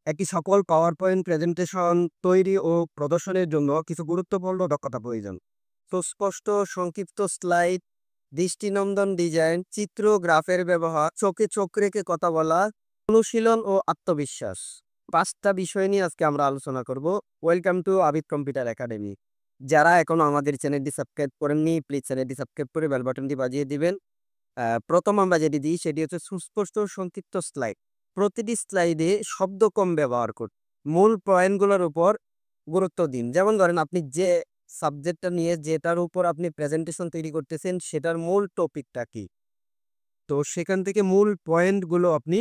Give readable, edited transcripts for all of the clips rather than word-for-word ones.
একটি সকল power point presentation তৈরি ও প্রদর্শনের জন্য কিছু গুরুত্বপূর্ণ দক্ষতা প্রয়োজন। সুস্পষ্ট সংক্ষিপ্ত স্লাইড, দৃষ্টিনন্দন ডিজাইন, চিত্র, গ্রাফের ব্যবহার, চোখে চোখ রেখে কথা বলা, অনুশীলন ও আত্মবিশ্বাস। 5টা বিষয় নিয়ে আজকে আমরা আলোচনা করব। Welcome to Abid computer academy. যারা এখনো আমাদের চ্যানেলটি সাবস্ক্রাইব করেননি, প্লিজ চ্যানেলটি সাবস্ক্রাইব করে বেল বাটনটি বাজিয়ে দিবেন। প্রথম আমরা যেটি দিই সেটি হচ্ছে সুস্পষ্ট সংক্ষিপ্ত স্লাইড। প্রতিটি স্লাইডে শব্দ কম ব্যবহার করুন। মূল পয়েন্টগুলোর উপর গুরুত্ব দিন। যেমন ধরেন আপনি যে সাবজেক্টটা নিয়ে যেটার উপর আপনি প্রেজেন্টেশন তৈরি করতেছেন সেটার মূল টপিকটা কি, তো সেখান থেকে মূল পয়েন্টগুলো আপনি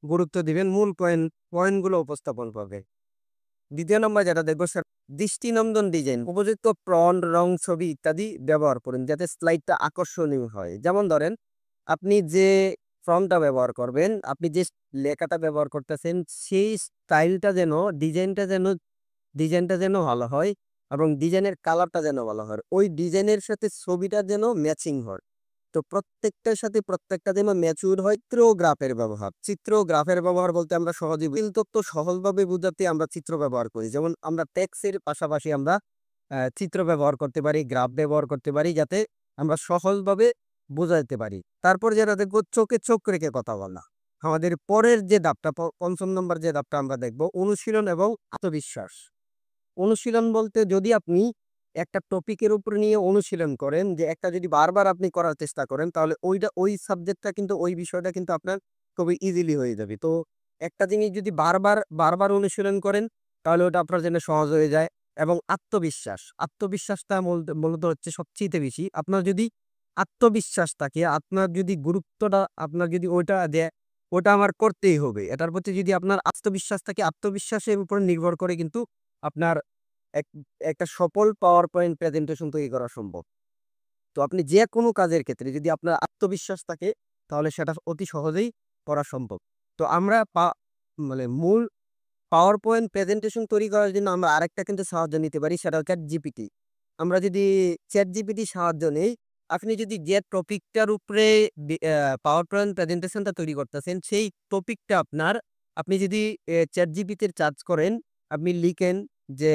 গুরুত্ব দিবেন, মূল পয়েন্টগুলো উপস্থাপন করবে। দ্বিতীয় নম্বর যেটা দেখবো স্যার, দৃষ্টিনন্দন ডিজাইন, উপযুক্ত ফন্ট, রং, ছবি ইত্যাদি ব্যবহার করুন যাতে স্লাইডটা আকর্ষণীয় হয়। যেমন ধরেন আপনি যে ফন্টটা ব্যবহার করবেন, আপনি যে লেখাটা ব্যবহার করতেছেন সেই স্টাইলটা যেন, ডিজাইনটা যেন ভালো হয় এবং ডিজাইনের কালারটা যেন ভালো হয়, ওই ডিজাইনের সাথে ছবিটা যেন ম্যাচিং হয়। তো প্রত্যেকটার সাথে প্রত্যেকটা যেন ম্যাচিউর হয়। চিত্র গ্রাফের ব্যবহার বলতে আমরা সহজে তথ্য সহজভাবে বোঝাতে আমরা চিত্র ব্যবহার করি। যেমন আমরা টেক্সটের পাশাপাশি আমরা চিত্র ব্যবহার করতে পারি, গ্রাফ ব্যবহার করতে পারি যাতে আমরা সহজভাবে বোঝাতে পারি। তারপর যেটা দেখবো, চোখে চোখ রেখে কথা বলা। আমাদের পরের যে ধাপটা, পঞ্চম নম্বর যে ধাপটা আমরা দেখবো, অনুশীলন এবং আত্মবিশ্বাস। অনুশীলন বলতে যদি আপনি একটা টপিকের উপর নিয়ে অনুশীলন করেন, যে একটা যদি বারবার আপনি করার চেষ্টা করেন তাহলে ওই সাবজেক্টটা কিন্তু, ওই বিষয়টা কিন্তু আপনার খুবই ইজিলি হয়ে যাবে। তো একটা জিনিস যদি বারবার অনুশীলন করেন তাহলে ওটা আপনার জন্য সহজ হয়ে যায়। এবং আত্মবিশ্বাসটা মূলত হচ্ছে সবচেয়ে বেশি। আপনার যদি আত্মবিশ্বাস থাকে, আপনার যদি গুরুত্বটা আপনার যদি ওইটা দেয়, ওটা আমার করতেই হবে, এটার প্রতি যদি আপনার আত্মবিশ্বাস থাকে, আত্মবিশ্বাসের উপর নির্ভর করে কিন্তু আপনার এক একটা সফল পাওয়ার পয়েন্ট প্রেজেন্টেশন তৈরি করা সম্ভব। তো আপনি যে কোনো কাজের ক্ষেত্রে যদি আপনার আত্মবিশ্বাস থাকে তাহলে সেটা অতি সহজেই করা সম্ভব। তো আমরা মানে মূল পাওয়ার পয়েন্ট প্রেজেন্টেশন তৈরি করার জন্য আমরা আরেকটা কিন্তু সাহায্য নিতে পারি, সেটা হচ্ছে জিপিটি। আমরা যদি চ্যাট জিপিটি সাহায্য নেই, আপনি যদি যে টপিকটার উপরে পাওয়ার পয়েন্ট প্রেজেন্টেশনটা তৈরি করতেছেন সেই টপিকটা আপনি যদি চ্যাট জিপিটির চার্জ করেন, আপনি লিখেন যে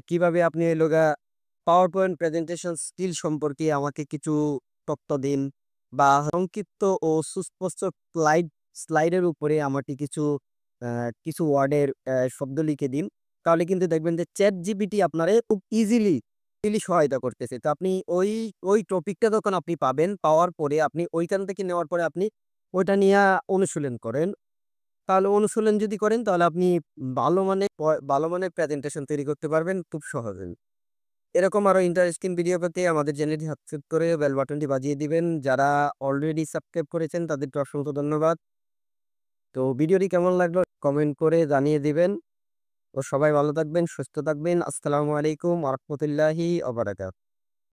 কিভাবে আপনি পাওয়ার পয়েন্ট প্রেজেন্টেশন স্কিল সম্পর্কে আমাকে কিছু তথ্য দিন, বা সংক্ষিপ্ত ও সুস্পষ্ট স্লাইডের উপরে আমাকে কিছু ওয়ার্ডের শব্দ লিখে দিন। তাহলে কিন্তু দেখবেন যে চ্যাট জিপিটি আপনারে খুব ইজিলি সহায়তা করতেছে। তো আপনি ওই টপিকটা যখন আপনি পাবেন, পাওয়ার পরে আপনি ওইখান থেকে নেওয়ার পরে আপনি ওইটা নিয়ে অনুশীলন করেন। তাহলে অনুশীলন যদি করেন তাহলে আপনি ভালো মানের প্রেজেন্টেশন তৈরি করতে পারবেন খুব সহজেই। এরকম আরো ইন্টারেস্টিং ভিডিও পেতে আমাদের চ্যানেলটি সাবস্ক্রাইব করে বেল বাটনটি বাজিয়ে দিবেন। যারা অলরেডি সাবস্ক্রাইব করেছেন তাদেরকে অসংখ্য ধন্যবাদ। তো ভিডিওটি কেমন লাগলো কমেন্ট করে জানিয়ে দিবেন। ও সবাই ভালো থাকবেন, সুস্থ থাকবেন। আসসালামু আলাইকুম ওয়া রাহমাতুল্লাহি ওয়া বারাকাতুহু।